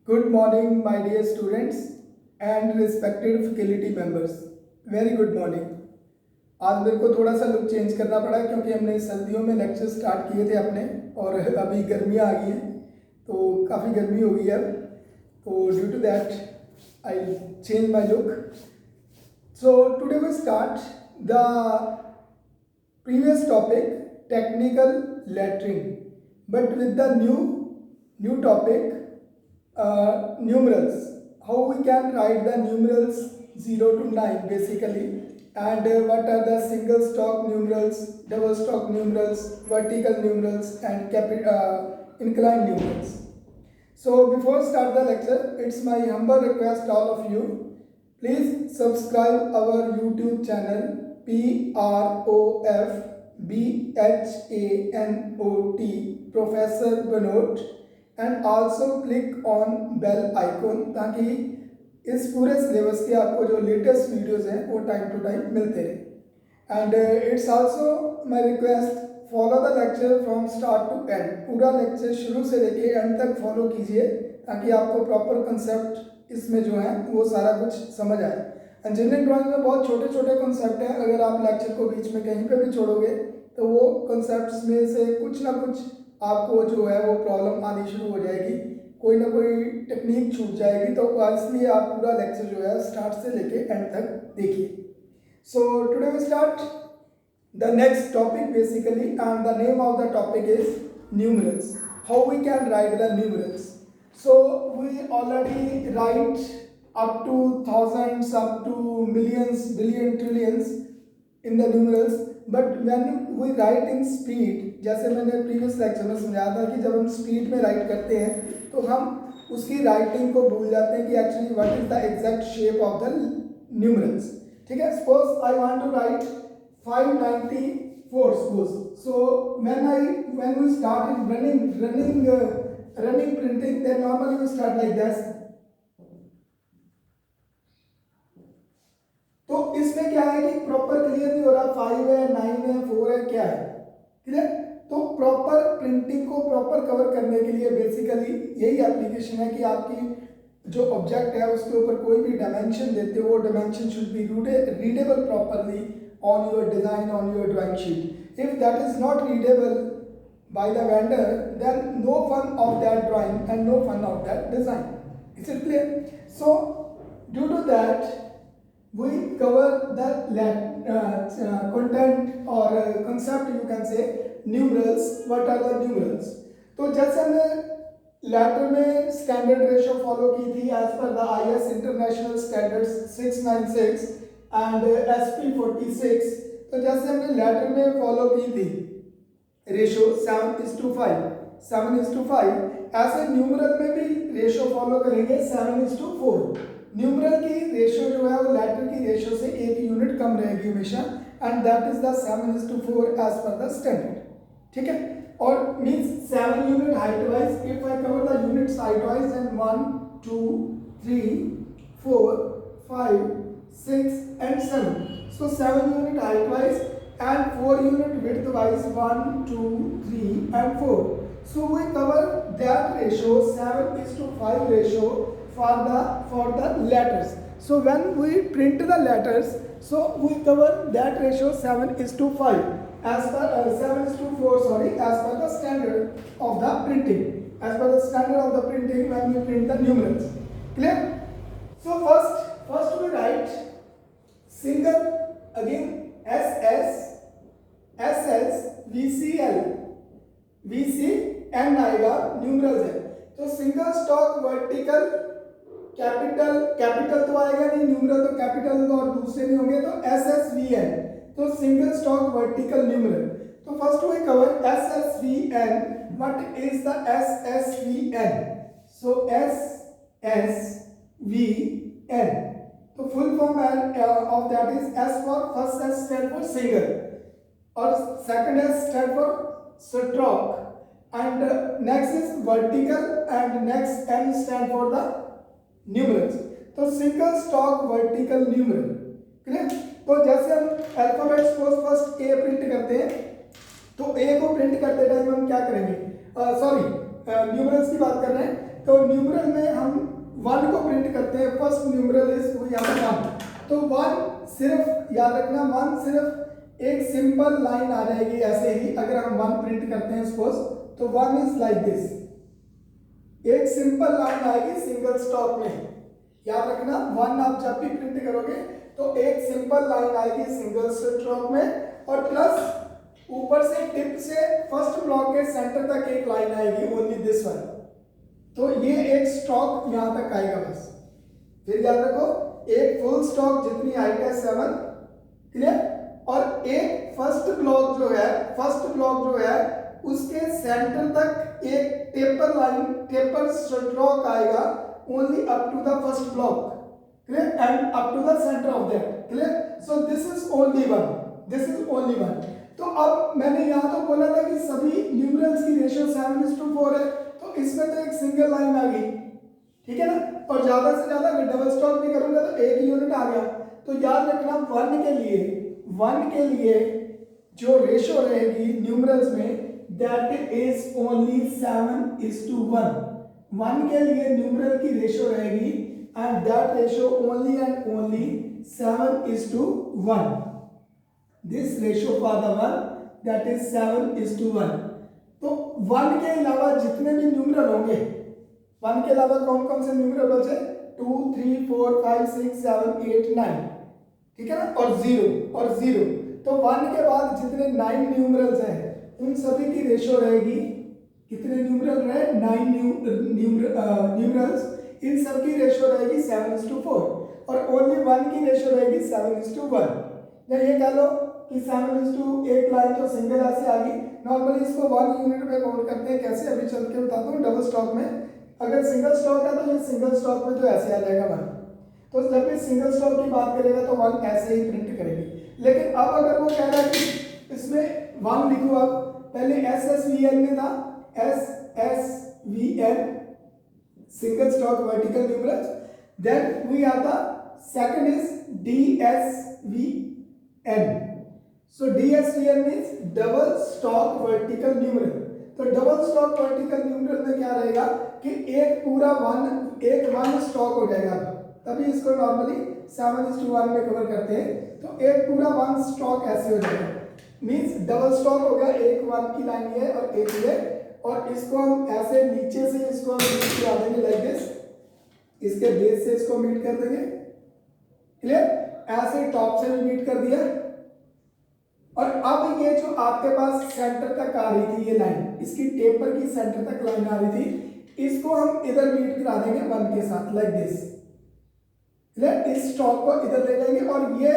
Good morning, my dear students and respected faculty members. Very good morning. आज मेरे को थोड़ा सा लुक चेंज करना पड़ा क्योंकि हमने सर्दियों में लेक्चर स्टार्ट किए थे अपने और अभी गर्मियाँ आ गई हैं तो काफ़ी गर्मी हो गई है अब, तो due to that I change my look. So today we start the previous topic technical lettering but with the new topic numerals, how we can write the numerals 0 to 9 basically, and what are the single stroke numerals, double stroke numerals, vertical numerals and inclined numerals. So before start the lecture, it's my humble request all of you, please subscribe our YouTube channel PROFBHANOT Professor Banot and also click on bell icon ताकि इस पूरे syllabus के आपको जो latest videos हैं वो time to time मिलते रहे। And it's also my request, follow the lecture from start to end. पूरा लेक्चर शुरू से लेके एंड तक फॉलो कीजिए ताकि आपको प्रॉपर कंसेप्ट इसमें जो है वो सारा कुछ समझ आए। इंजीनियरिंग ड्राइंग में बहुत छोटे छोटे कंसेप्ट हैं, अगर आप लेक्चर को बीच में कहीं पे भी छोड़ोगे तो वो कंसेप्ट में से कुछ ना कुछ आपको जो है वो प्रॉब्लम आनी शुरू हो जाएगी, कोई ना कोई टेक्निक छूट जाएगी, तो इसलिए आप पूरा लेक्चर जो है स्टार्ट से लेके एंड तक देखिए। So today we start the next topic basically and the name of the topic is numerals, how we can write the numerals. So we already write up to thousands, up to millions, billion, trillions in the numerals, but when we write in speed, जैसे मैंने previous lecture में समझाया था कि जब हम speed में right करते हैं तो हम उसकी राइटिंग को भूल जाते हैं कि actually what is the exact shape of the numerals. ठीक है, suppose I want to write 594 suppose, so when we start in running printing, then normally we start like this। तो इसमें क्या है कि प्रॉपर क्लियर नहीं हो रहा 5 है, 9 है, 4 है, क्या है क्लियर। तो प्रॉपर प्रिंटिंग को प्रॉपर कवर करने के लिए बेसिकली यही एप्लीकेशन है कि आपकी जो ऑब्जेक्ट है उसके ऊपर कोई भी डायमेंशन देते हो वो dimension should be readable properly on your design, on your drawing sheet. If that is not readable by the vendor, then no fun of that drawing and no fun of that design. Is it clear? So due to that we cover the content or concept, you can say numerals. What are the numerals? तो जैसे हमने letter में standard ratio follow की थी as per the IS international standards 696 and SP 46, तो जैसे हमने letter में फॉलो की थी रेशो 7:5, ऐसे न्यूमरल में भी रेशो फॉलो करेंगे 7:4। न्यूमरल की रेशो जो है वो लेटर की रेशो से 1 यूनिट कम रहेगी हमेशा, and that is the 7:4 as per the standard. ठीक है, और means 7 unit height wise, if I cover the units height wise and 1 2 3 4 5 6 and 7, so 7 unit height wise and 4 unit width wise, 1 2 3 and 4. So we cover that ratio 7:5 ratio for the letters. So when we print the letters, so we cover that ratio 7:5 as per 7:4, sorry, as per the standard of the printing, as per the standard of the printing when we print the numerals. Clear? So first we write single, again SS VCL VCN आएगा, numerals है तो single stock vertical capital तो आएगा नहीं, numeral तो capital और दूसरे नहीं होंगे, तो SSVN, तो सिंगल स्टॉक वर्टिकल न्यूमरल। तो first we cover SSVN। What is the SSVN? So SSVN, तो full form of that is S for first S stand for single और second S stand for stroke and next is vertical and next M stand for the numerals. तो single stock vertical numeral. Clear? तो जैसे हम alphabet first A print करते हैं तो A को print करते टाइम हम क्या करेंगे, सॉरी न्यूमरल्स की बात कर रहे हैं, तो न्यूमरल में हम 1 को प्रिंट करते हैं, फर्स्ट न्यूमरल इज वो यहाँ पे 1, तो 1 सिर्फ याद रखना 1 सिर्फ एक सिंपल लाइन आ जाएगी ऐसे ही, अगर हम 1 प्रिंट करते हैं सपोज, तो 1 इज लाइक दिस, एक सिंपल लाइन आएगी सिंगल स्टॉप में, याद रखना 1 आप जब भी प्रिंट करोगे तो एक सिंपल लाइन आएगी सिंगल स्टॉप में, और प्लस ऊपर से टिप से फर्स्ट ब्लॉक के सेंटर तक एक लाइन आएगी, ओनली दिस वन, तो ये एक स्टॉक यहां तक आएगा बस। फिर याद रखो एक फुल स्टॉक जितनी हाइट है 7, क्लियर, और एक फर्स्ट ब्लॉक जो है उसके सेंटर तक एक टेपर लाइन, टेपर स्ट्रोक आएगा only up to the first block, clear, and up to the center of that, clear. So this is only one, तो अब मैंने यहाँ तो बोला था कि सभी न्यूमरल्स की रेशियो 7:4 है, तो इसमें तो एक सिंगल लाइन आ गई, ठीक है ना, और ज्यादा से ज्यादा अगर डबल स्टॉक भी करूंगा तो एक यूनिट आ गया। तो याद रखना 1 के लिए जो रेशियो रहेगी न्यूमरल्स में दैट इज ओनली 7:1, 1 के लिए न्यूमरल की रेशियो रहेगी and that ratio only and only 7:1, this ratio for the 1 that is 7:1। तो 1 के अलावा जितने भी न्यूमरल होंगे, 1 के अलावा कौन कौन से न्यूमरल बचे, 2 3 4 5 6 7 8 9, ठीक है ना, और 0, तो 1 के बाद जितने 9 न्यूमरल्स हैं उन सभी की रेशियो रहेगी, कितने न्यूमरल रहे, 9 न्यूमरल्स, इन सब की रेशियो रहेगी 7:4, और ओनली 1 की रेशियो रहेगी 7:1, या ये कह लो कि 7:1 एक लाइन तो सिंगल ऐसे आ गई। नॉर्मली इसको 1 यूनिट में काउंट करते हैं, कैसे अभी चल के बताता हूँ। डबल स्टॉक में अगर सिंगल स्टॉक है तो ये सिंगल स्टॉक में तो ऐसे आ जाएगा 1, तो जब भी सिंगल स्टॉक की बात करेगा तो 1 ऐसे ही प्रिंट करेगी। लेकिन अब अगर वो कह रहा है कि इसमें 1 लिखो, अब पहले SSVN में था, SSVN single stock vertical numerals, then we have the second is DSVN, so DSVN means double stock vertical numeral. तो डबल स्टॉक वर्टिकल न्यूमरल में क्या रहेगा कि एक पूरा 1 स्टॉक हो जाएगा, तभी इसको नॉर्मली 7:1 में कवर करते हैं, तो एक पूरा 1 स्टॉक ऐसे हो जाएगा, मींस डबल स्टॉक हो गया, एक 1 की लाइन ये और एक ये, और इसको हम ऐसे नीचे से इसको हम मीट करा देंगे लाइक दिस, इसके बेस से इसको मीट कर देंगे, क्लियर, ऐसे टॉप से भी मीट कर दिया, और अब ये जो आपके पास सेंटर तक आ रही थी ये लाइन, इसकी टेपर की सेंटर तक लाइन आ रही थी, इसको हम इधर मीट करा देंगे 1 के साथ लाइक दिस, इस स्टॉक को इधर ले जाएंगे, और ये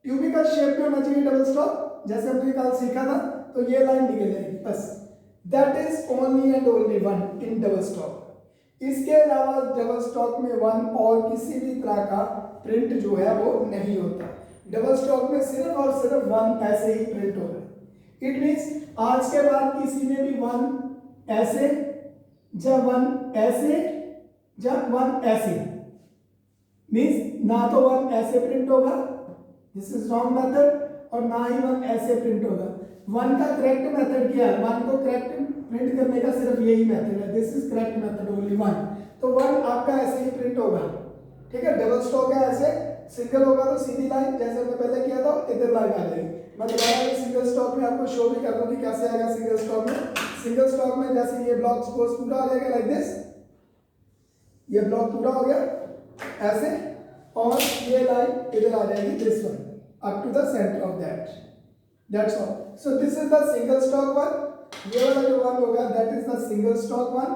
क्यूबिकल शेप में होना चाहिए डबल स्टॉक, जैसे हमने कल सीखा था, तो ये लाइन निकल जाएगी बस, that is only and only 1 in double stock. इसके अलावा डबल स्टॉक में 1 और किसी भी तरह का प्रिंट जो है वो नहीं होता, डबल स्टॉक में सिर्फ और सिर्फ 1 ऐसे ही प्रिंट होगा। इट मीन्स आज के बाद किसी ने भी 1 ऐसे या 1 ऐसे या 1 ऐसे, मीन्स ना तो 1 ऐसे प्रिंट होगा, दिस इज रॉन्ग मेथड, और ना ही 1 ऐसे प्रिंट होगा। 1 का करेक्ट मेथड क्या है, 1 को करेक्ट प्रिंट करने का सिर्फ यही मेथड है, this is correct method only 1, तो 1 आपका ऐसे ही प्रिंट होगा, ठीक है। डबल स्टॉक है ऐसे, सिंगल होगा तो सीधी लाइन जैसे हमने पहले किया था इधर लाइन आ जाएगी। मैं दोबारा सिंगल स्टॉक में आपको शो भी कर दूं कि कैसे आएगा सिंगल स्टॉक में। सिंगल स्टॉक में जैसे ये ब्लॉक सपोज पूरा आ जाएगा लाइक दिस, ये ब्लॉक पूरा हो गया ऐसे, और ये लाइन इधर आ जाएगी this one up to the center of that's all. So this is the single stock one, ये वाला जो 1 होगा that is the single stock one,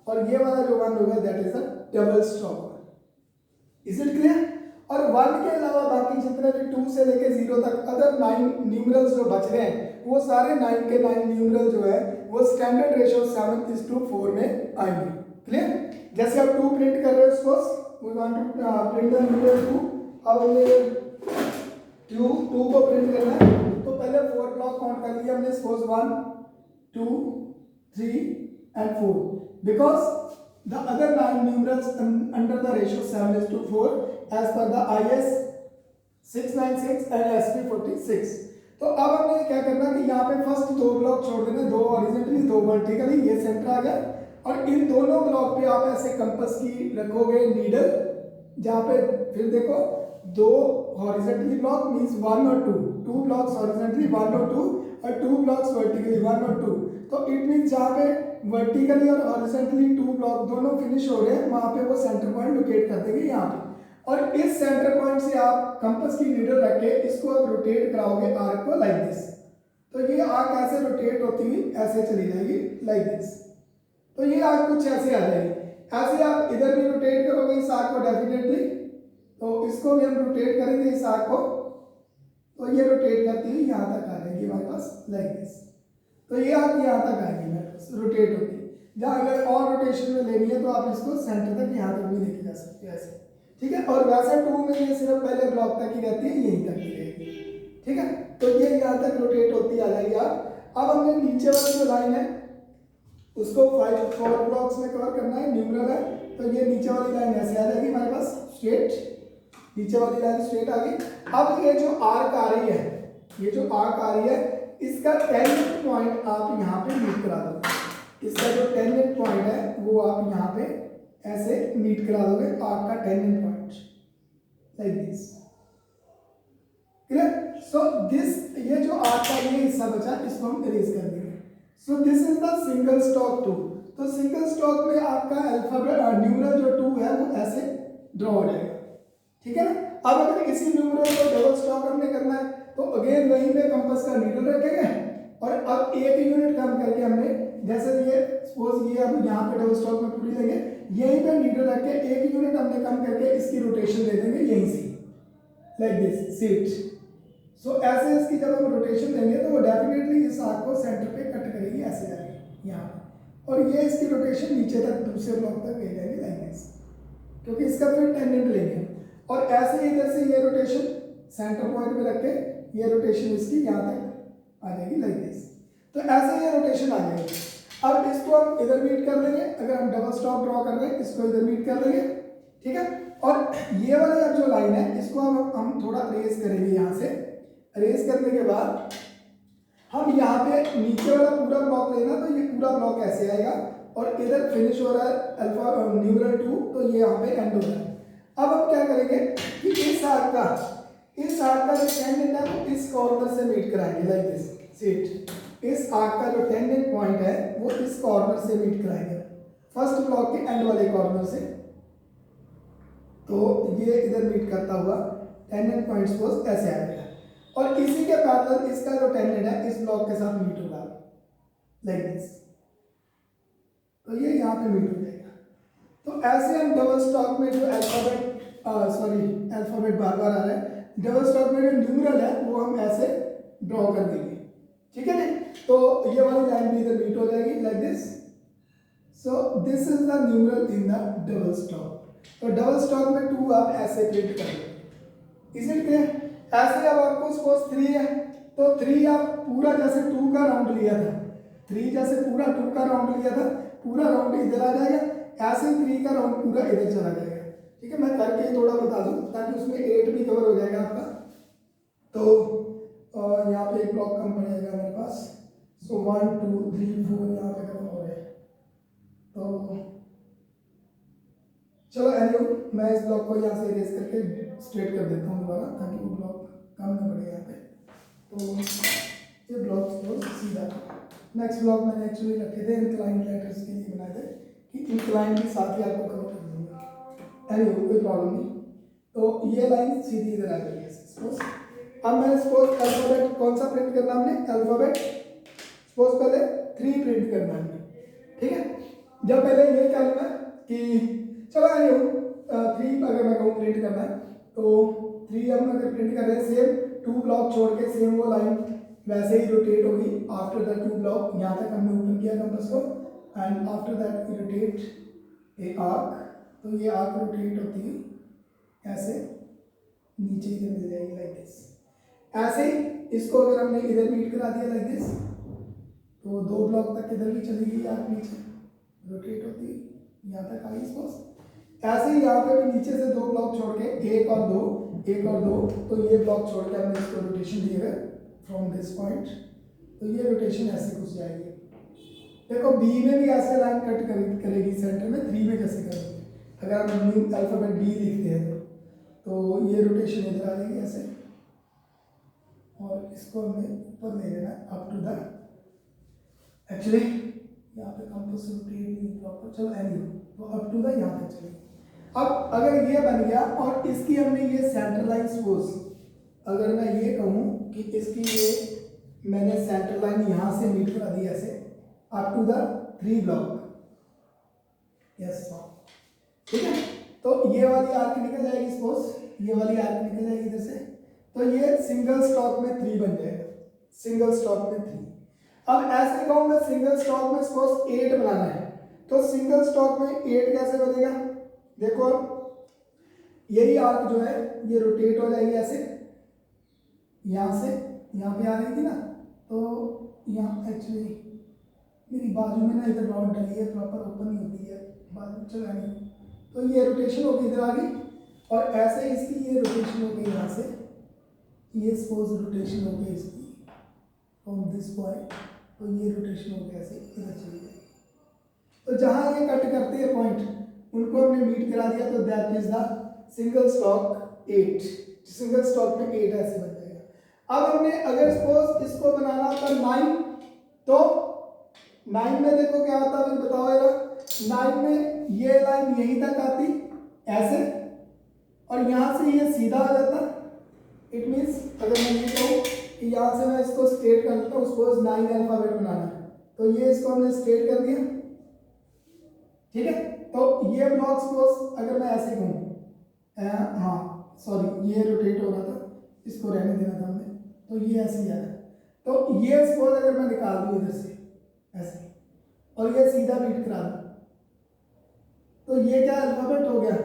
और ये वाला जो 1 होगा that is the double stock one. Is it clear? और 1 के अलावा बाकी जितने भी 2 से लेके 0 तक अदर 9 न्यूमरल्स जो बच रहे हैं वो सारे 9 के 9 न्यूमरल जो है वो स्टैंडर्ड रेशियो 7:4 में आएंगे। क्लियर? जैसे आप 2 प्रिंट कर रहे हो, suppose we want to print the numeral 2, अब हमें 2 को प्रिंट करना है, तो पहले 4 ब्लॉक काउंट कर लिया हमने, suppose 1 2 3 and 4, because the other 9 numerals under the ratio 7:4 as per the IS 696 and SP 46। तो अब हमने क्या करना कि यहाँ पे फर्स्ट 2 ब्लॉक छोड़ देना, 2 हॉरिजॉन्टली 2 वर्टिकली, ये सेंटर आ गया, और इन दोनों ब्लॉक पे आप ऐसे कंपास की रखोगे नीडल, जहाँ पे फिर देखो दो हॉरिजॉन्टली ब्लॉक मींस 1 और 2 ब्लॉक्स हॉरिजॉन्टली 1 और 2 और 2 ब्लॉक्स वर्टिकली 1 और 2, तो इट मींस जहाँ पे वर्टिकली और हॉरिजॉन्टली 2 ब्लॉक दोनों फिनिश हो रहे हैं वहाँ पे वो सेंटर पॉइंट लोकेट कर देंगे यहाँ पे। और इस सेंटर पॉइंट से आप कंपास की नीडल रख के इसको आप रोटेट कराओगे आर्क को लाइक दिस, तो ये आर्क ऐसे रोटेट होती हुई ऐसे चली जाएगी लाइक दिस, तो ये आर्क कुछ ऐसे आ जाएगी। ऐसे आप इधर भी रोटेट करोगे इस आर्क को डेफिनेटली, तो इसको भी हम रोटेट करेंगे इस आर्क को, तो ये रोटेट करती हुई यहाँ तक आ जाएगी हमारे पास लाइक दिस, तो ये आर्क यहाँ तक आएगी हमारे पास रोटेट होती है। जहाँ अगर और रोटेशन में लेनी है तो आप इसको सेंटर तक यहाँ तक भी लेके जा सकते हो ऐसे, ठीक है। और वैसे 2 में ये सिर्फ पहले ब्लॉक तक ही रहती है, यहीं तक ही रहेगी, ठीक है। तो ये यहाँ तक रोटेट होती आ जाएगी आप। अब हमने नीचे वाली जो लाइन है उसको 4 ब्लॉक्स में कवर करना है, न्यूमरल है, तो ये नीचे वाली लाइन ऐसे आ जाएगी हमारे पास स्ट्रेट, नीचे वाली लाइन स्ट्रेट आ गई। अब ये जो आर्क आ रही है, ये जो आर्क आ रही है इसका टेंजेंट पॉइंट आप यहाँ पे मीट करा दोगे, इसका जो टेंजेंट पॉइंट है वो आप यहाँ पे ऐसे मीट करा दोगे आर्क का tangent point like this, clear. So this ये जो आर्क का ये हिस्सा बचा इसको हम इरेज कर देंगे। सो this is the single stock 2, तो सिंगल स्टॉक में आपका अल्फाबेट न्यूमरल जो 2 है वो ऐसे ड्रॉ हो जाएगा, ठीक है ना। अब अगर इसी न्यूमरल को डबल स्टॉक हमने करना है तो अगेन वहीं पे कंपास का नीडल रखेंगे और अब एक यूनिट कम करके हमने, जैसे ये सपोज ये अब यहाँ पे डबल स्टॉक में पूरी लेंगे, यहीं पे नीडल रख के एक यूनिट हमने कम करके इसकी रोटेशन दे देंगे यहीं से लाइक दिस सीट। सो ऐसे इसकी जब हम रोटेशन देंगे तो वो डेफिनेटली इस आर्क को सेंटर पे कट करेगी ऐसे जाएगी यहाँ पे, और ये इसकी रोटेशन नीचे तक दूसरे ब्लॉक तक ले जाएगी लाइक दिस, क्योंकि इसका फिर टेंजेंट लेंगे। और ऐसे इधर से ये रोटेशन सेंटर पॉइंट पे रख के ये रोटेशन इसकी यहाँ तक आ जाएगी लाइक दिस, तो ऐसे ये रोटेशन आ जाएगी। अब इसको हम इधर मीट कर देंगे, अगर हम डबल स्टॉक ड्रॉ कर रहे हैं इसको इधर मीट कर देंगे, ठीक है। और ये वाली अब जो लाइन है इसको हम थोड़ा रेस करेंगे, यहाँ से रेस करने के बाद हम यहाँ पे नीचे वाला पूरा ब्लॉक लेना, तो ये पूरा ब्लॉक ऐसे आएगा और इधर फिनिश हो रहा है अल्फा न्यूमरल 2, तो ये यहाँ पे एंड हो रहा है। अब हम क्या करेंगे कि इस आर्क का जो टेंजेंट है वो इस कॉर्नर से मीट कराएंगे लाइक दिस सीट, इस आर्क का जो टेंजेंट पॉइंट है वो इस कॉर्नर से मीट कराएंगे फर्स्ट ब्लॉक के एंड वाले कॉर्नर से, तो ये इधर मीट करता हुआ टेंजेंट पॉइंट सपोज ऐसे आएगा और इसी के पैरेलल इसका जो टेंजेंट है इस ब्लॉक के साथ मीट होगा लाइक दिस, तो ये यहाँ पे मीट हो जाएगा। तो ऐसे हम डबल स्टॉक में जो अल्फाबेट बार बार आ रहा है, डबल स्टॉक में जो न्यूमरल है वो हम ऐसे ड्रॉ कर देंगे, ठीक है ना। तो ये वाली लाइन भी इधर मीट हो जाएगी like this. So this is the numeral in the double stock. तो डबल स्टॉक में 2 आप ऐसे प्रिंट कर लो, इज इट क्लियर। ऐसे अब आपको सपोज 3 है तो 3 आप पूरा जैसे 2 का राउंड लिया था, 3 जैसे पूरा 2 का राउंड लिया था, पूरा राउंड इधर आ जाएगा, ऐसे 3 का राउंड पूरा इधर चला जाएगा, ठीक है। मैं करके थोड़ा बता दूं ताकि उसमें 8 भी कवर हो जाएगा आपका। तो यहाँ पे एक ब्लॉक कम पड़ेगा मेरे पास, सो 1 2 3 4 यहाँ पे कम हो रहे हैं। तो चलो एनीवे मैं इस ब्लॉक को यहाँ से इरेज करके स्ट्रेट कर देता हूँ दोबारा ताकि वो ब्लॉक कम ना पड़े यहाँ पे। तो ये ब्लॉक को सीधा, नेक्स्ट ब्लॉक मैंने एक्चुअली रखे थे इंक्लाइंड लेटर्स के लिए बनाए थे कि इंक्लाइंड के साथ ही आपको कवर कर दूंगा, एनीवे कोई प्रॉब्लम नहीं। तो ये लाइन सीधी इधर आ गई है सपोज। अब मैं सपोज अल्फाबेट कौन सा प्रिंट करना हमने, अल्फाबेट सपोज पहले 3 प्रिंट करना है, ठीक है। जब पहले ये क्या लेना कि चलो 3 अगर मैं कहूँ प्रिंट करना है तो 3 हम अगर प्रिंट कर रहे हैं सेम 2 ब्लॉक छोड़ के सेम वो लाइन वैसे ही रोटेट होगी आफ्टर द 2 ब्लॉक, यहाँ तक हमने ओपन किया कंपास को and after that we rotate a arc, तो ये आर्क रोटेट होती है ऐसे नीचे इधर मिल जाएगी लाइक दिस। ऐसे ही इसको अगर हमने इधर मीट करा दिया लाइक दिस तो 2 ब्लॉक तक इधर भी चलेगी आर्क नीचे रोटेट होती है यहाँ तक आई सपोज। ऐसे ही यहाँ पे भी नीचे से 2 ब्लॉक छोड़ के 1 और 2 तो ये ब्लॉक छोड़ के हमने इसको रोटेशन दिए है फ्रॉम दिस पॉइंट, तो ये रोटेशन ऐसे घुस जाएगी देखो बी में भी ऐसे लाइन कट करेगी सेंटर में, 3 में कैसे करेगी? अगर हम न्यू अल्फाबेट बी लिखते हैं तो ये रोटेशन इधर आ जाएगी ऐसे, और इसको हमें ऊपर ले लेना अप टू द, एक्चुअली यहाँ पे कंपास रोटेट नहीं प्रॉपर, चलो एनी तो अप टू द यहाँ तक चलेगी। अब अगर ये बन गया और इसकी हमने ये सेंटर लाइन सपोज, अगर मैं ये कहूँ कि इसकी ये मैंने सेंटर लाइन यहाँ से मीट करा दी ऐसे up to the 3 block, yes ठीक है, तो ये वाली आर्क निकल जाएगी सपोज, ये वाली आर्क निकल जाएगी इधर से, तो ये सिंगल स्टॉक में 3 बन जाएगा, सिंगल स्टॉक में 3। अब ऐसे कहूँ मैं सिंगल स्टॉक में सपोज 8 बनाना है, तो सिंगल स्टॉक में 8 कैसे बनेगा? देखो यही आर्क जो है ये रोटेट हो जाएगी ऐसे, यहाँ से यहाँ पे आ रही थी ना, तो यहाँ एक्चुअली मेरी बाजू में ना इधर रॉड डली है, प्रॉपर ओपन नहीं होती है बाजू, चला नहीं, तो ये रोटेशन होगी इधर आ गई, और ऐसे इसकी ये रोटेशन हो गई यहाँ से, ये सपोज रोटेशन हो गई इसकी फ्रॉम दिस पॉइंट, तो ये रोटेशन हो गया ऐसे इधर चली जाएगी। तो जहाँ ये कट करते हैं पॉइंट उनको हमने मीट करा दिया, तो that is the single stock 8, single stock में 8 ऐसे बन जाएगा। अब हमने अगर सपोज इसको बनाना था 9, तो 9 में देखो क्या होता है बताओ यार, 9 में ये लाइन यहीं तक आती ऐसे, और यहाँ से ये सीधा आ जाता, इट मीन्स अगर मैं ये कहूँ कि यहाँ से मैं इसको स्ट्रेट कर लेता हूँ, सपोज 9 अल्फाबेट बनाना है, तो ये इसको हमने स्ट्रेट कर दिया, ठीक है, तो ये ब्लॉक सपोज अगर मैं ऐसे कहूँ, हाँ सॉरी ये रोटेट हो रहा था, इसको रहने देना था हमने, तो ये ऐसे ही आ रहा है, तो ये सपोज अगर मैं निकाल दूँ इधर से ऐसे, और ये सीधा बीट करा दूँ, तो ये क्या अल्फाबेट हो गया,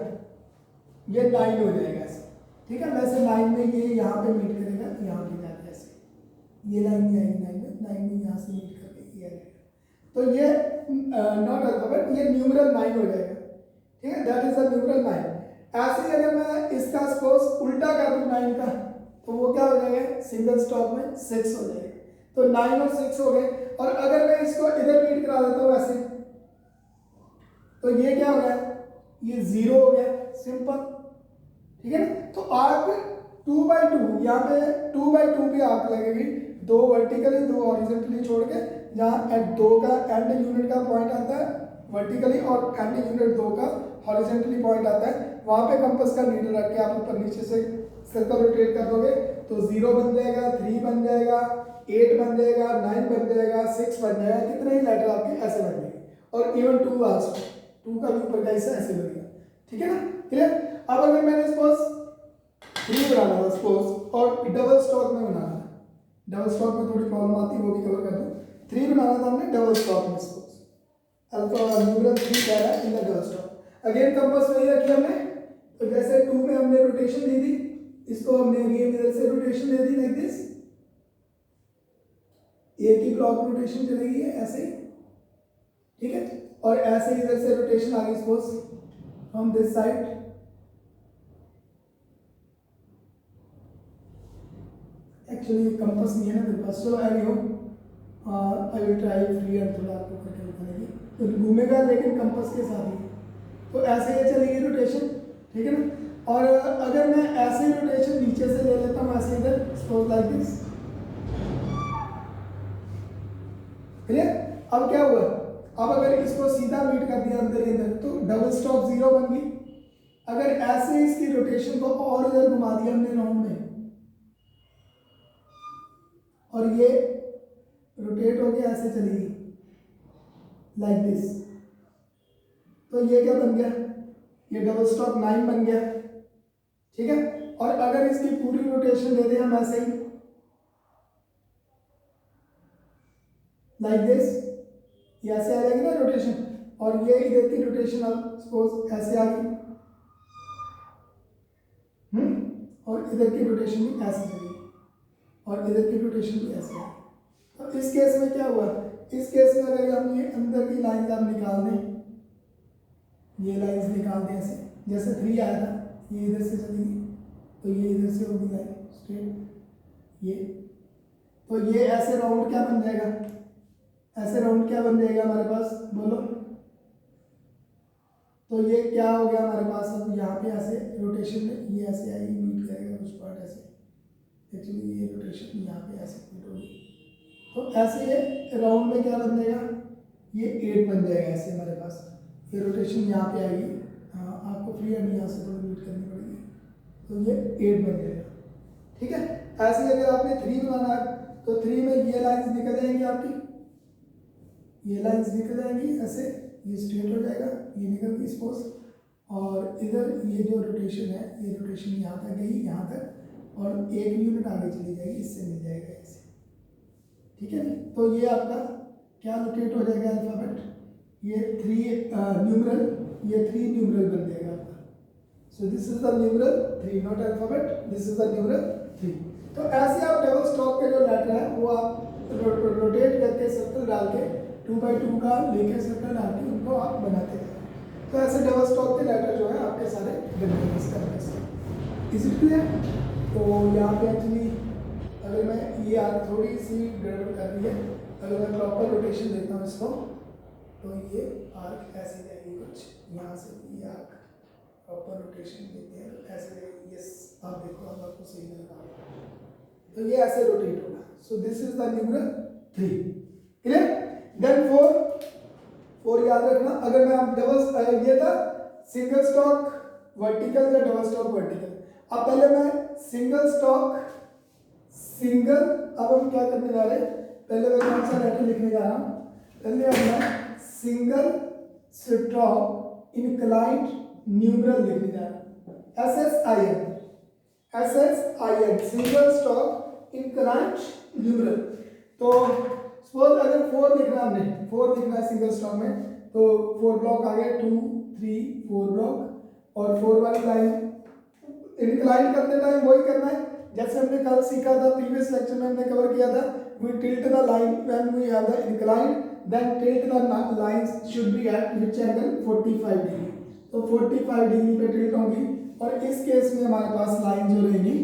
ये 9 हो जाएगा ऐसे, ठीक है, वैसे 9 में ये यहाँ पे मीट करेगा, यहाँ पे जाके ऐसे, ये लाइन नहीं आएगी 9 में यहाँ से मीट करके ये आएगा, तो ये नॉट अल्फाबेट, ये न्यूमरल 9 हो जाएगा, ठीक है, दैट इज अ न्यूमरल 9। ऐसे ही अगर मैं इसका सपोज उल्टा कर दूं 9 का, तो वो क्या हो जाएगा, सिंगल स्टॉप में 6 हो जाएगा, तो 9 और 6 हो गए। और अगर मैं इसको इधर मीट करा देता हूँ ऐसे, तो ये क्या हो गया, ये 0 हो गया, सिंपल, ठीक है ना। तो आर्क 2/2, यहाँ पे 2/2 की आर्क लगेगी, 2 वर्टिकली 2 हॉरिजॉन्टली छोड़ के, जहाँ 2 का एंड यूनिट का पॉइंट आता है वर्टिकली और एंड यूनिट 2 का हॉरिजॉन्टली पॉइंट आता है, वहाँ पे कंपास का नीडल रख के आप ऊपर नीचे से सर्कल रोटेट कर दोगे, तो 0 बन जाएगा, 3 बन जाएगा, 8 बन जाएगा, 9 बन जाएगा, 6 बन जाएगा, कितने ही लेटर आपके ऐसे बन जाएंगे, और इवन 2 आल्सो, 2 का भी ऊपर का हिस्सा ऐसे बनेगा, ठीक है ना, क्लियर। अब अगर मैंने सपोज 3 बनाना था सपोज, और डबल स्टॉक में बनाना था, डबल स्टॉक में थोड़ी प्रॉब्लम आती है, वो भी कवर कर दूं, 3 बनाना था हमने डबल स्टॉक में, सपोज अल्फा न्यूमरल 3 कह रहा है in the double stock, again compass वही रखी हमने, तो जैसे 2 में हमने रोटेशन दी थी, इसको हमने अगेन इधर से rotation they the like this, एक ही ब्लॉक रोटेशन चलेगी ऐसे ही, ठीक है, और ऐसे इधर से रोटेशन आ गई suppose from this side, actually compass नहीं है ना मेरे पास, चलो एनी हो, I will try free and थोड़ा आपको करके दिखाने की, तो घूमेगा लेकिन कंपास के साथ ही, तो ऐसे ये चलेगी रोटेशन, ठीक है ना। और अगर मैं ऐसे ही रोटेशन नीचे से ले लेता हूँ ऐसे इधर सपोज लाइक दिस, क्लियर। अब क्या हुआ, अब अगर इसको सीधा मीट कर दिया अंदर ही अंदर, तो डबल स्टॉप 0 बन गई। अगर ऐसे इसकी रोटेशन को और इधर घुमा दिया हमने राउंड में, और ये रोटेट होके ऐसे चलेगी लाइक दिस, तो ये क्या बन गया, ये डबल स्टॉप 9 बन गया, ठीक है। और अगर इसकी पूरी रोटेशन दे दें हम ऐसे ही लाइक दिस, ये ऐसे आ जाएगी ना रोटेशन, और ये इधर की रोटेशन अब सपोज ऐसे आ गई, और इधर की रोटेशन भी ऐसे चलेगी, और इधर की रोटेशन भी ऐसे आ गई। तो इस केस में क्या हुआ, इस केस में अगर हम ये अंदर की लाइन आप निकाल दें, ये लाइंस निकाल दें ऐसे, जैसे 3 आया था, ये इधर से चलेगी, तो ये इधर से होगी लाइन स्ट्रेट, ये, तो ये ऐसे राउंड क्या बन जाएगा, ऐसे राउंड क्या बन जाएगा हमारे पास, बोलो। तो ये क्या हो गया हमारे पास, अब यहाँ पे ऐसे रोटेशन में ये ऐसे आएगी, मीट करेगा कुछ पार्ट ऐसे, एक्चुअली ये रोटेशन यहाँ पे ऐसे मीट होगी, तो ऐसे ये राउंड में क्या बन जाएगा, ये 8 बन जाएगा ऐसे हमारे पास। ये रोटेशन यहाँ पे आएगी, हाँ आपको फ्री हैंड यहाँ से थोड़ी मीट करनी पड़ेगी, तो ये 8 बन जाएगा, ठीक है। ऐसे ही अगर आपने 3 बनाना है तो 3 में ये लाइंस निकल जाएंगी आपकी, ये लाइंस निकल जाएंगी ऐसे, ये स्ट्रेट हो जाएगा, ये निकल गई सपोज, और इधर ये जो रोटेशन है, ये रोटेशन यहाँ तक गई, यहाँ तक, और एक यूनिट आगे चली जाएगी, इससे मिल जाएगा ऐसे, ठीक है। तो ये आपका क्या रोटेट हो जाएगा अल्फाबेट, ये 3 न्यूमरल, ये 3 न्यूमरल बन जाएगा आपका। सो this is the numeral 3, not alphabet, this is the numeral 3। तो ऐसे आप डबल स्टॉप के जो लेटर है वो आप रोटेट करके सर्कल डाल के 2x2 का लेके सर्कल डाल के उनको आप बनाते हैं। तो ऐसे डबल स्टॉप के लेटर जो है आपके सारे बन गए इस तरह से। Is it clear? तो यहाँ पे एक्चुअली अगर मैं ये आर्क थोड़ी सी गड़बड़ कर रही है, अगर मैं प्रॉपर रोटेशन देता हूँ इसको, तो ये आर्क ऐसे जाएगी कुछ, यहाँ से ये आर्क प्रॉपर रोटेशन देते हैं तो ऐसे जाएगी, यस आप देखो अब आपको सही लग रहा है, तो ये ऐसे रोटेट होगा। So this is the numeral 3, clear. Then 4 याद रखना, अगर मैं आप डबल, ये था सिंगल स्टॉक वर्टिकल या डबल स्टॉक वर्टिकल। अब पहले मैं सिंगल स्टॉक सिंगल, अब हम क्या करने जा रहे हैं, पहले मैं कौन सा लेटर लिखने जा रहा हूँ, पहले अब मैं सिंगल स्टॉक इंक्लाइंड न्यूमरल लिखने जा रहा हूँ, SSIN single stock inclined numeral. तो सपोज अगर 4 लिखना, हमने 4 लिखना है सिंगल स्टॉक में, तो 4 ब्लॉक आ गए, 2 3 4 ब्लॉक, और 4 वाली लाइन इंक्लाइन करते टाइम वही करना है जैसे हमने कल सीखा था, प्रीवियस लेक्चर में हमने कवर किया था, we tilt the line when we have the incline, then tilt the lines should be at which angle 45 degree, तो 45 डिग्री पे टिल्ट होंगी, और इस केस में हमारे पास लाइन जो रहेगी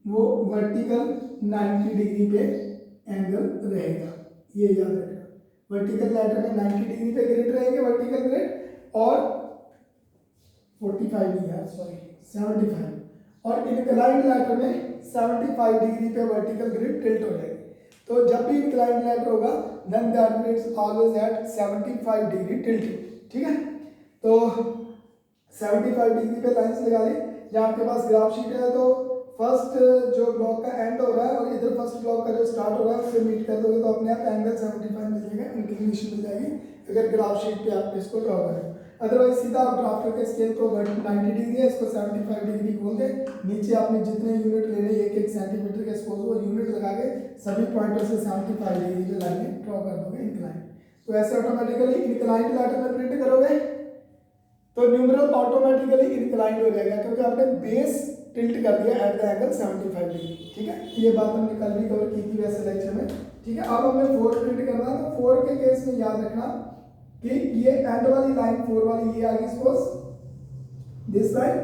वो वर्टिकल 90 डिग्री पे एंगल रहेगा, ये याद रखना। वर्टिकल लेटर में 90 डिग्री पे ग्रिड रहेंगे, वर्टिकल ग्रिड, और 45 नहीं यार सॉरी 75, और इंक्लाइंड लेटर में 75 डिग्री पे वर्टिकल ग्रिड टिल्ट हो जाएगी। तो जब भी इंक्लाइंड लेटर होगा then that means always at 75 degree tilted, ठीक है। तो 75 डिग्री पे लाइंस लगा ली। जहाँ आपके पास ग्राफ शीट है तो फर्स्ट जो ब्लॉक का एंड हो रहा है और इधर फर्स्ट ब्लॉक का जो स्टार्ट हो रहा है उससे मीट कर दोगे तो अपने आप एंगल 75 मिल जाएगा, इंक्लिनेशन मिल जाएगी अगर ग्राफ शीट पे आप इसको ड्रॉ करें। अदरवाइज सीधा आप ड्राफ्ट करके स्केल को 90 डिग्री है, इसको 75 डिग्री खोल दे, नीचे आपने जितने यूनिट लेने एक एक सेंटीमीटर के सपोज वो यूनिट लगा के सभी पॉइंटों से 75 डिग्री की लाइनें ड्रॉ कर दोगे इंक्लाइन। तो ऐसे ऑटोमेटिकली इंक्लाइंड लेटर में प्रिंट करोगे तो न्यूमरल ऑटोमेटिकली इंक्लाइंड हो जाएगा क्योंकि आपने बेस टिल्ट कर दिया एट द एंगल 75 डिग्री, ठीक है। ये बात हमने कल भी कवर की थी वैसे लेक्चर में, ठीक है। अब हमें 4 प्रिंट करना है तो 4 के केस में याद रखना कि ये एंड वाली लाइन 4 वाली ये आ गई सपोज दिस लाइन,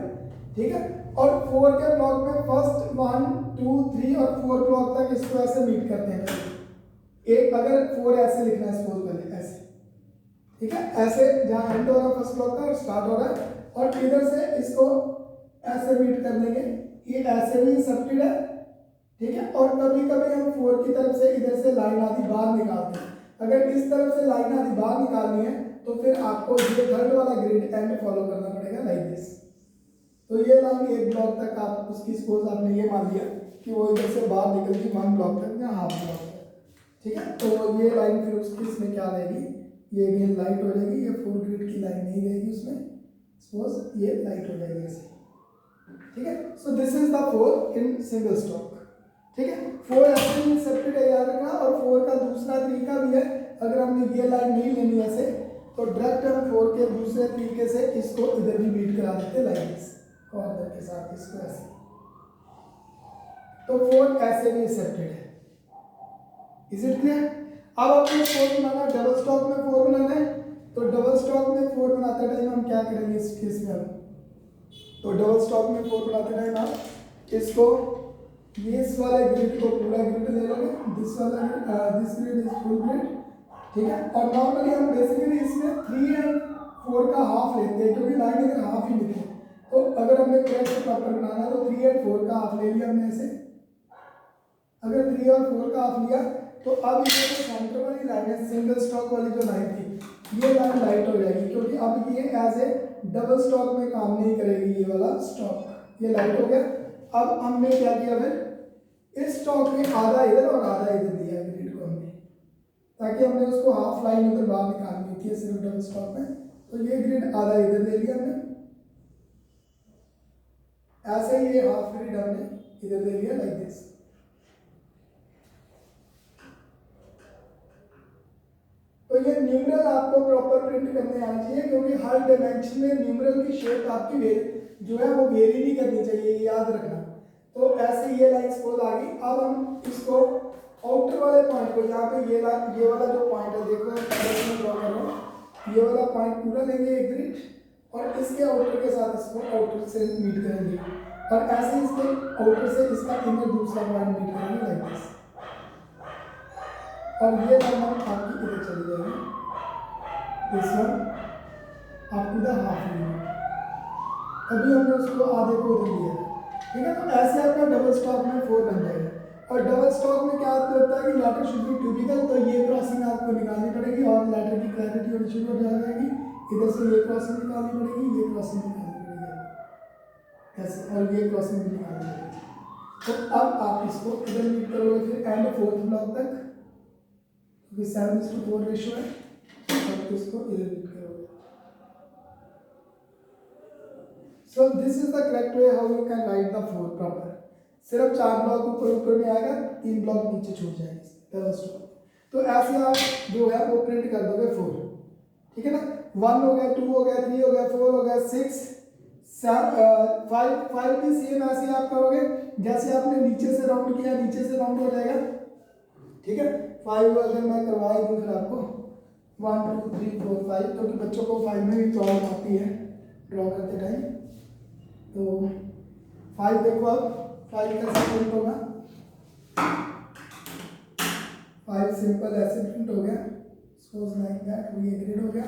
ठीक है। और 4 के ब्लॉक में फर्स्ट 1 2 3 और 4 ब्लॉक तक इसको ऐसे मीट करते हैं। एक अगर 4 ऐसे लिखना है सपोज पहले ऐसे, ठीक है, ऐसे जहां एंड हो रहा है फर्स्ट ब्लॉक का और स्टार्ट हो रहा है, और इधर से इसको ऐसे मीट कर लेंगे, ये ऐसे भी इंसर्टेड है, ठीक है। और कभी कभी हम 4 की तरफ से इधर से लाइन आदि बाहर निकालते हैं। अगर इस तरफ से लाइन आदि बाहर निकालनी है तो फिर आपको ये थर्ड वाला ग्रिड एंड फॉलो करना पड़ेगा लाइक दिस। तो ये लाइन एक ब्लॉक तक आप उसकी सपोज आपने ये मान लिया कि वो इधर से बाहर निकल गई 1 ब्लॉक तक या हाफ ब्लॉक तक, ठीक है। तो ये लाइन फिर उसकी इसमें क्या रहेगी, ये अगेन लाइट हो जाएगी, ये 4 ग्रिड की लाइन नहीं रहेगी उसमें, सपोज ये लाइट हो जाएगी ऐसे, ठीक है। सो this is the 4 in single stock, ठीक है। 4 ऐसे इंसर्टेड है याद रखना। और 4 का दूसरा तरीका भी है, अगर हमने ये लाइन नहीं लेनी ऐसे तो डायरेक्ट हम 4 के दूसरे तरीके से इसको इधर भी मीट करा देते लाइन कॉर्नर के साथ इसको ऐसे, तो 4 ऐसे भी इंसर्टेड है। Is it clear? अब आपको 4 बनाना, डबल स्टॉक में 4 बनाना है, तो डबल स्टॉक में 4 बनाते टाइम हम क्या करेंगे इस केस में, तो डबल स्टॉक में 4 बनाते टाइम आप इसको इस वाले ग्रिड को पूरा ग्रिड ले लोगे, दिस वाला this grid is full grid, ठीक है। और नॉर्मली हम बेसिकली इसमें 3 एंड 4 का हाफ लेते हैं क्योंकि लाइन इधर हाफ ही निकले। तो अगर हमने क्रैक को प्रॉपर बनाना है तो 3 एंड 4 का हाफ ले लिया हमने ऐसे। अगर 3 और 4 का हाफ लिया तो अब ये जो सेंटर वाली लाइन है, सिंगल स्टॉक वाली जो लाइन थी, ये लाइन लाइट हो जाएगी क्योंकि अब ये एज ए डबल स्टॉक में काम नहीं करेगी। ये वाला स्टॉक ये लाइट हो गया। अब हमने क्या किया, फिर इस स्टॉक में आधा इधर और आधा इधर दिया ग्रिड को हमने, ताकि हमने उसको हाफ लाइन उधर बाहर निकालनी थी सिर्फ डबल स्टॉक में। तो ये ग्रिड आधा इधर ले लिया हमने, ऐसे ही ये हाफ ग्रिड हमने इधर ले लिया लाइक दिस। तो ये न्यूमरल आपको प्रॉपर प्रिंट करने आना चाहिए क्योंकि हर डायमेंशन में न्यूमरल की शेप आपकी जो है वो वेरी नहीं करनी चाहिए, याद रखना। तो ऐसे ये लाइन सपोज आ गई। अब हम इसको आउटर वाले पॉइंट को, यहाँ पे ये वाला जो पॉइंट है, देखो मैं ड्रॉ कर रहा हूँ, ये वाला पॉइंट पूरा लेंगे एक ग्रिड और इसके आउटर के साथ इसको आउटर से मीट करेंगे और ऐसे इसके आउटर से इसका इनर दूसरा पॉइंट मीट करेंगे लाइक दिस। और ये लाइन हम आपकी इधर चली जाएगी, दिस वन आपको इधर हाफ लेंगे, अभी हमने उसको आधे को उधर लिया है, ठीक है। तो ऐसे आपका डबल स्टॉक में 4 बन जाएगा। और डबल स्टॉक में क्या होता है कि लेटर शुड बी ट्यूबिकल, तो ये क्रॉसिंग आपको निकालनी पड़ेगी और लेटर की क्लैरिटी होनी शुरू हो जाएगी। इधर से ये क्रॉसिंग निकालनी पड़ेगी, ये क्रॉसिंग निकालनी पड़ेगी ऐसे, और ये क्रॉसिंग भी निकालनी पड़ेगी। तो अब आप इसको इधर मीट करोगे फिर एंड 4th ब्लॉक तक, क्योंकि 7:4 रेशियो है, और इसको इधर मीट करोगे। So this is the correct way how you can write the 4 proper. सिर्फ 4 ब्लॉक ऊपर में आएगा, 3 ब्लॉक नीचे छूट जाएंगे डबल स्टॉक। तो ऐसे आप जो है वो प्रिंट कर दोगे 4, ठीक है ना। 1 हो गया, 2 हो गया, 3 हो गया, 4 हो गया, 6, 7, 5 भी सेम ऐसे आप करोगे जैसे आपने नीचे से राउंड किया, नीचे से राउंड हो जाएगा, ठीक है। 5 अगर मैं करवा ही दूँ फिर आपको 1 2 3 4 5, क्योंकि बच्चों को 5 में भी प्रॉब्लम आती है ड्रॉ करते टाइम। तो 5 देखो, अब 5 कैसे प्रिंट होगा, 5 सिंपल ऐसे प्रिंट हो गया, सपोज लाइक दैट, ये ग्रिड हो गया।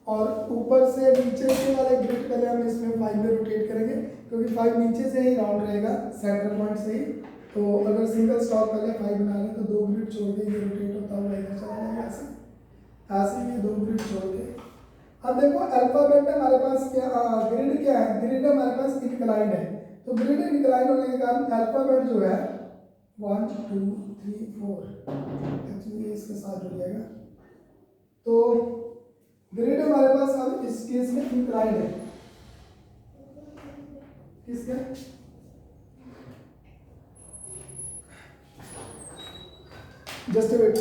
और ऊपर से नीचे से वाले ग्रिड पहले हम इसमें 5 में रोटेट करेंगे क्योंकि 5 नीचे से ही राउंड रहेगा सेंटर पॉइंट से ही। तो अगर सिंगल स्टॉक पहले 5 बना लें तो 2 ग्रिड छोड़ के ये रोटेट होता हुआ इधर चला जाएगा ऐसे ये 2 ग्रिड छोड़ के। अब देखो अल्फाबेट हमारे पास क्या, ग्रिड क्या है, ग्रिड हमारे पास इंक्लाइंड है। तो ग्रिड इंक्लाइंड होने के कारण अल्फाबेट जो है 1 2 3 4 एक्चुअली इसके साथ जुड़ जाएगा। तो ग्रिड हमारे पास अब इस केस में इंक्लाइंड है, किसके, जस्ट वेट।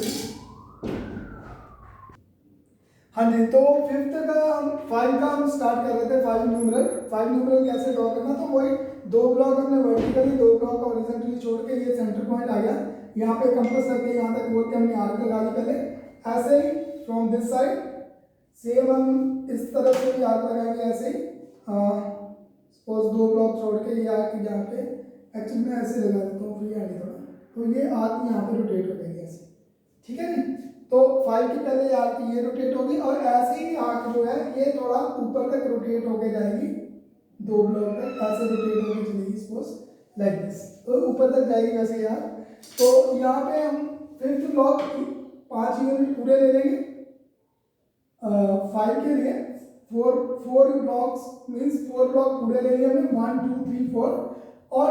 हाँ जी, तो 5th का हम 5 का हम स्टार्ट कर रहे थे। 5 न्यूमरल कैसे ड्रॉ करना, तो वही 2 ब्लॉक हमने वर्टिकली, 2 ब्लॉक हॉरिजॉन्टली छोड़ के ये सेंटर पॉइंट आ गया, यहाँ पे कंपास करके यहाँ तक बोल के हमने आर्क लगा ली पहले। ऐसे ही फ्रॉम दिस साइड सेम हम इस तरफ से भी आर्क लगाएंगे ऐसे ही। सपोज 2 ब्लॉक छोड़ के ये आर्क यहाँ पे, एक्चुअली मैं ऐसे लगा देता हूँ फ्री हैंड थोड़ा, तो ये आर्क यहाँ पे रोटेट हो जाएगी ऐसे, ठीक है जी। तो 5 की पहले आर्क ये रोटेट होगी और ऐसे ही आर्क जो है ये थोड़ा ऊपर तक रोटेट होके जाएगी, 2 ब्लॉक तक ऐसे रोटेट होके चलेगी सपोज लाइक दिस, तो ऊपर तक जाएगी वैसे यार। तो यहाँ पे हम 5th ब्लॉक 5 यूनिट पूरे ले लेंगे 5 के लिए। 4 ब्लॉक्स मीन्स 4 ब्लॉक पूरे ले लिए हमने, 1 2 3 4, और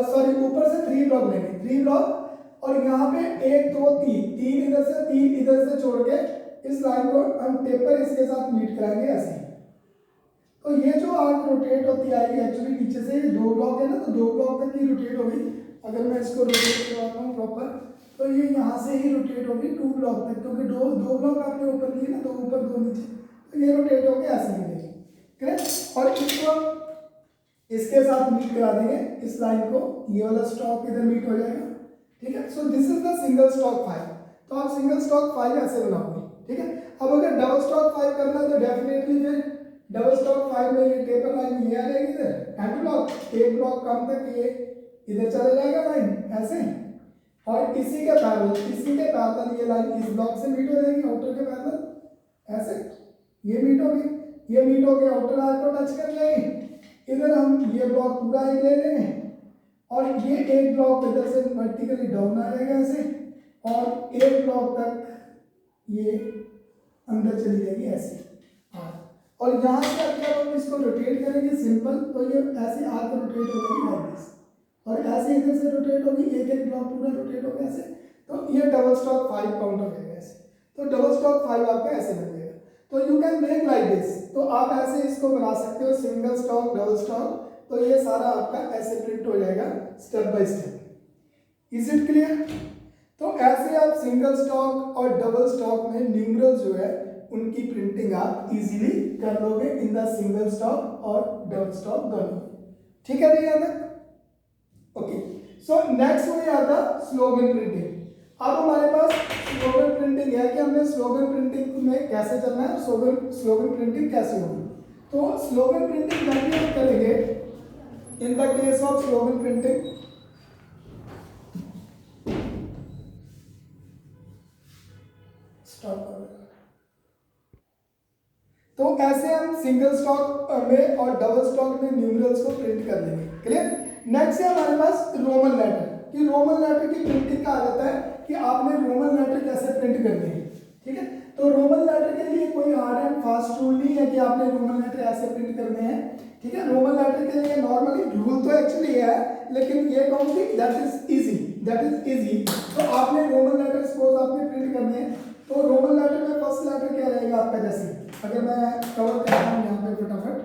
सॉरी ऊपर से 3 ब्लॉक लेंगे, 3 ब्लॉक, और यहाँ पे 1 2 3 इधर से 3 इधर से छोड़ के इस लाइन को हम टेपर इसके साथ मीट कराएंगे ऐसे। तो ये जो आर्क रोटेट होती आएगी एक्चुअली नीचे से, ये 2 ब्लॉक है ना, तो 2 ब्लॉक तक ही रोटेट होगी। अगर मैं इसको रोटेट करवाता हूँ प्रॉपर, तो ये यहाँ से ही रोटेट होगी 2 ब्लॉक तक, क्योंकि 2 ब्लॉक आपने ऊपर लिए ना, 2 ऊपर 2 नीचे, तो ये रोटेट होके ऐसे मिलेगी, करेक्ट। और इसको इसके साथ मीट करा देंगे इस लाइन को, ये वाला स्टॉक इधर मीट हो जाएगा, ठीक है। सो this is the single stock 5। तो आप सिंगल स्टॉक 5 ऐसे बनाओगे, ठीक है। अब अगर डबल स्टॉक 5 करना है तो डेफिनेटली फिर डबल स्टॉक 5 में ये टेपर लाइन ये आ जाएगी इधर, एंड ब्लॉक 1 ब्लॉक कम तक ये इधर चला जाएगा लाइन ऐसे, और इसी के पैरेलल ये लाइन इस ब्लॉक से मीट हो जाएगी आउटर के पैरेलल, ऐसे ये मीट होगी आउटर आर्क को टच कर जाएगी। इधर हम ये ब्लॉक पूरा एक ले लेंगे और ये एक ब्लॉक इधर से वर्टिकली डाउन आ जाएगा ऐसे, और एक ब्लॉक तक ये अंदर चली जाएगी ऐसे और यहाँ से अगर हम इसको रोटेट करेंगे सिंपल, तो ये ऐसे आर्क रोटेट हो जाएगी लाइक दिस, और ऐसे इधर से रोटेट होगी, एक एक ब्लॉक पूरा रोटेट होगा ऐसे, तो ये डबल स्टॉक 5 काउंट हो जाएगा ऐसे। तो डबल स्टॉक 5 आपका ऐसे बन जाएगा। तो you can make like this, तो आप ऐसे इसको बना सकते हो, सिंगल स्टॉक, डबल स्टॉक, तो ये सारा आपका ऐसे प्रिंट हो जाएगा step by step. Is it clear? तो ऐसे आप सिंगल स्टॉक और डबल स्टॉक में न्यूमरल्स जो है उनकी प्रिंटिंग आप इजीली कर लोगे इन द सिंगल स्टॉक और डबल स्टॉक दोनों। ठीक है भैया तक? ओके, सो नेक्स्ट हो जाता स्लोगन प्रिंटिंग। अब हमारे पास स्लोगन प्रिंटिंग है कि हमने स्लोगन प्रिंटिंग में कैसे चलना है, स्लोगन प्रिंटिंग कैसे होगी। तो स्लोगन प्रिंटिंग जब भी हम करेंगे, in the case of slogan printing, stop कर, तो ऐसे हम सिंगल स्टॉक में और डबल स्टॉक में न्यूमरल्स को प्रिंट कर लेंगे। क्लियर? नेक्स्ट है हमारे पास रोमन लेटर, कि रोमन लेटर की प्रिंटिंग का आ जाता है कि आपने रोमन लेटर कैसे प्रिंट करने हैं। ठीक है, तो रोमन लेटर के लिए कोई हार्ड एंड फास्ट रूल नहीं है कि आपने रोमन लेटर ऐसे प्रिंट करने हैं। ठीक है, रोमन लेटर के लिए नॉर्मली रूल तो एक्चुअली है, लेकिन ये कहूँ कि दैट इज इजी। तो आपने रोमन लेटर सपोज आपने प्रिंट करने हैं, तो रोमन लेटर में फर्स्ट लेटर क्या रहेगा आपका, जैसे अगर मैं कवर करता हूँ यहाँ पे फटाफट,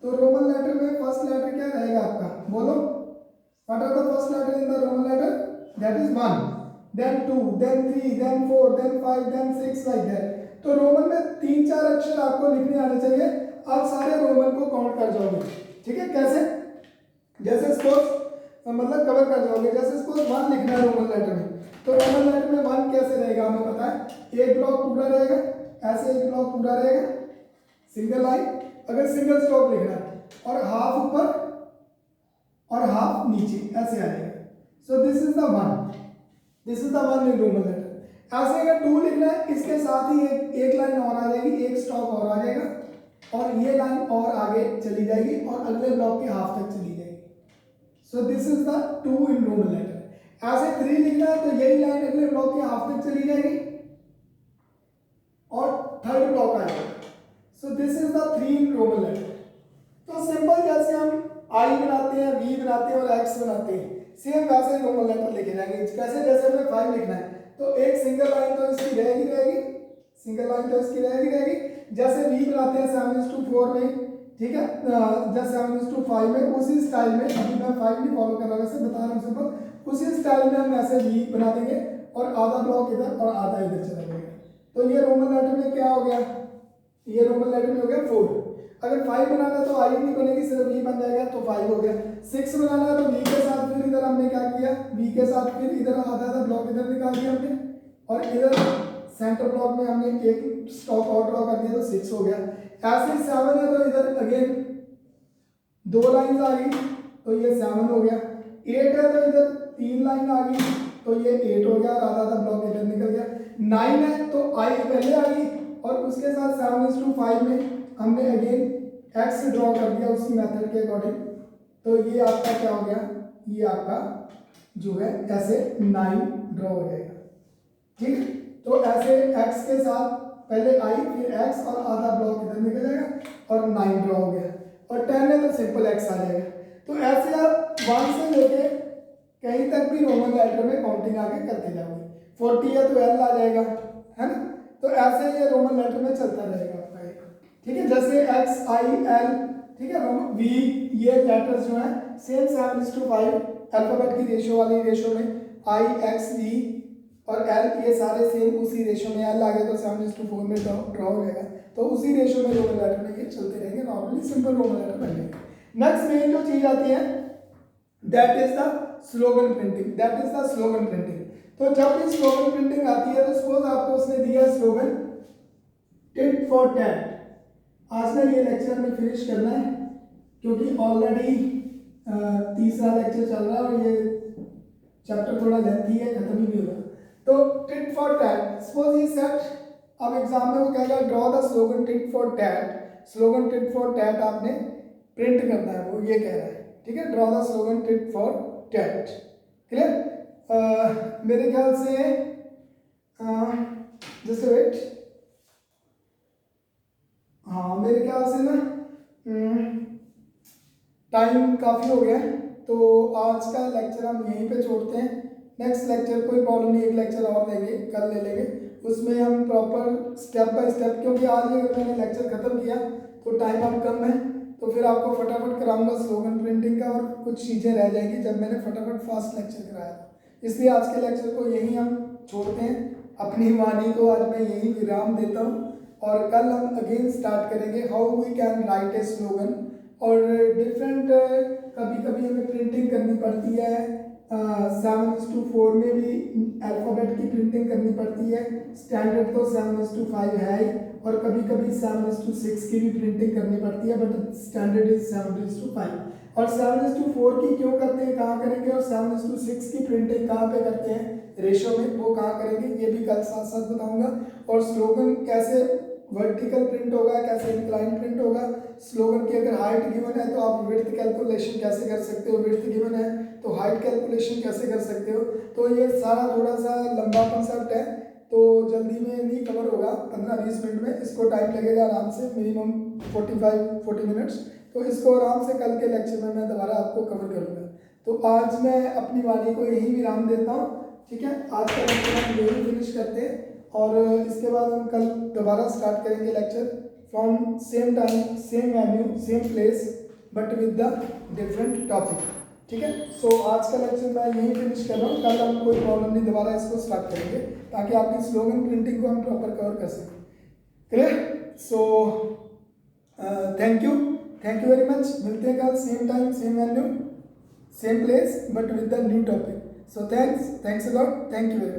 तो रोमन लेटर में फर्स्ट लेटर क्या रहेगा आपका, बोलो, what are the first letter in the Roman letter? That is 1, then 2, then 3, then 4, then 5, then 6 like that. तो रोमन में 3-4 अक्षर आपको लिखने आने चाहिए, आप सारे रोमन को काउंट कर जाओगे। ठीक है, कैसे? जैसे सपोज मतलब कवर कर जाओगे, जैसे सपोज 1 लिखना है रोमन लेटर में, तो रोमन लेटर में 1 कैसे रहेगा हमें पता है, एक ब्लॉक पूरा रहेगा, ऐसे एक ब्लॉक पूरा रहेगा, सिंगल लाइन, अगर सिंगल स्टॉप लिखना है, और हाफ ऊपर और हाफ नीचे ऐसे आ जाएगा। So this is the 1 in Roman letter. ऐसे अगर 2 लिखना है, इसके साथ ही एक लाइन और आ जाएगी, एक स्टॉप और आ जाएगा, और ये लाइन और आगे चली जाएगी और अगले ब्लॉक के हाफ तक चली जाएगी। So this is the 2 in Roman letter. ऐसे 3 लिखना है, तो यही लाइन अगले ब्लॉक के हाफ तक चली जाएगी और थर्ड ब्लॉक आ जाएगा। So this is the 3 in Roman letter. तो सिंपल जैसे हम आई बनाते हैं, वी बनाते हैं और एक्स बनाते हैं, सेम वैसे ही रोमन लेटर लिखे जाएंगे। कैसे? जैसे हमें 5 लिखना है, तो एक सिंगल लाइन तो इसकी रहेगी, सिंगल लाइन तो इसकी रहेगी। जैसे वी बनाते हैं 7:4 में, ठीक है, जैसे 7:5 में, उसी स्टाइल में, अभी मैं 5 नहीं फॉलो कर रहा, वैसे बता रहा हूँ सिंपल, उसी स्टाइल में हम ऐसे वी बना देंगे और आधा ब्लॉक इधर और आधा इधर चला जाएगा। तो ये रोमन लेटर में क्या हो गया, ये रोमन लेटर में हो गया 4। अगर 5 बनाना है तो आई नहीं बनेगी, सिर्फ वी बन जाएगा, तो 5 हो गया। 6 बनाना है तो वी के साथ फिर इधर हमने क्या किया, वी के साथ फिर इधर आधा ब्लॉक इधर निकाल दिया हमने, और इधर सेंटर ब्लॉक में हमने एक स्टॉप और ड्रॉ कर दिया, तो 6 हो गया। ऐसे 7 है तो इधर अगेन 2 लाइन आ गई, तो ये 7 हो गया। 8 है तो इधर 3 लाइन आ गई, तो ये 8 हो गया और आधा ब्लॉक इधर निकल गया। 9 है तो आई पहले आ गई, और उसके साथ 7:5 में हमने अगेन एक्स ड्रॉ कर दिया उसी मेथड के अकॉर्डिंग, तो ये आपका क्या हो गया, ये आपका जो है ऐसे 9 ड्रॉ हो जाएगा। ठीक है, तो ऐसे एक्स के साथ पहले आई फिर एक्स और आधा ब्लॉक इधर निकल जाएगा और 9 ड्रॉ हो गया, और 10 है तो सिंपल एक्स आ जाएगा। तो ऐसे आप 1 से लेके कहीं तक भी रोमन लेटर में काउंटिंग आगे करते जाओगे। 40 है तो एल आ जाएगा, है ना, तो ऐसे ये रोमन लेटर में चलता रहेगा आपका। ठीक है, जैसे एक्स आई एल, ठीक है, वी, ये लेटर्स जो हैं सेम 7:5 अल्फाबेट की रेशियो वाली रेशियो में, आई एक्स वी और एल ये सारे सेम उसी रेशियो में, एल आ गया तो 7:4 में ड्रॉ हो जाएगा, तो उसी रेशियो में रोमन लेटर में ये चलते रहेंगे, नॉर्मली सिंपल रोमन लेटर बन जाएगा। नेक्स्ट मेन जो चीज आती है that is the slogan printing. तो जब भी स्लोगन प्रिंटिंग आती है, तो सपोज आपको उसने दिया स्लोगन टिट फॉर टैट। आज का ये लेक्चर में फिनिश करना है, क्योंकि ऑलरेडी तीसरा लेक्चर चल रहा है और ये चैप्टर थोड़ा लेंथी है, खत्म ही नहीं होगा। तो tit for tat, suppose he set, अब एग्जाम में वो कहेगा draw the slogan tit for tat, slogan tit for tat आपने प्रिंट करना है, वो ये कह रहा है, ठीक है। Draw the slogan tit for tat, clear. मेरे ख्याल से जैसे वेट, हाँ मेरे ख्याल से ना टाइम काफ़ी हो गया है, तो आज का लेक्चर हम यहीं पे छोड़ते हैं। नेक्स्ट लेक्चर कोई प्रॉब्लम नहीं, एक लेक्चर और लेंगे, कल ले लेंगे, उसमें हम प्रॉपर स्टेप बाय स्टेप, क्योंकि आज ही अगर मैंने लेक्चर ख़त्म किया तो टाइम अब कम है, तो फिर आपको फटाफट कराऊंगा स्लोगन प्रिंटिंग का और कुछ चीज़ें रह जाएंगी जब मैंने फटाफट फास्ट लेक्चर कराया था। इसलिए आज के लेक्चर को यहीं हम छोड़ते हैं, अपनी वाणी को आज मैं यहीं विराम देता हूँ, और कल हम अगेन स्टार्ट करेंगे how we can write a slogan. और डिफरेंट कभी कभी हमें प्रिंटिंग करनी पड़ती है, 7:4 में भी अल्फ़ाबेट की प्रिंटिंग करनी पड़ती है, स्टैंडर्ड तो 7:5 है ही, और कभी कभी 7:6 की भी प्रिंटिंग करनी पड़ती है, बट स्टैंडर्ड इज 7:5। और 7:4 की क्यों करते हैं, कहाँ करेंगे, और 7:6 की प्रिंटिंग कहाँ पे करते हैं रेशो में, वो कहाँ करेंगे, ये भी कल साथ साथ बताऊंगा। और स्लोगन कैसे वर्टिकल प्रिंट होगा, कैसे इंक्लाइन प्रिंट होगा, स्लोगन की अगर हाइट गिवन है तो आप विड्थ कैलकुलेशन कैसे कर सकते हो, विड्थ गिवन है तो हाइट कैलकुलेशन कैसे कर सकते हो। तो ये सारा थोड़ा सा लंबा कॉन्सेप्ट है, तो जल्दी में नहीं कवर होगा, 15-20 मिनट में, इसको टाइम लगेगा आराम से मिनिमम 45-40 मिनट्स। तो इसको आराम से कल के लेक्चर में मैं दोबारा आपको कवर करूँगा। तो आज मैं अपनी वाणी को यहीं विराम देता हूँ, ठीक है। आज का लेक्चर हम यहीं फिनिश करते हैं, और इसके बाद हम कल दोबारा स्टार्ट करेंगे lecture from same time, same venue, same place, but with the different topic, ठीक है। सो आज का लेक्चर मैं यहीं फिनिश कर रहा हूँ, कल हम कोई प्रॉब्लम नहीं, दोबारा इसको स्टार्ट करेंगे ताकि आपकी स्लोगन प्रिंटिंग को हम प्रॉपर कवर कर सकें, clear. So thank you very much, मिलते हैं कल same time, same venue, same place, but with the new topic. So thanks a lot, thank you very much.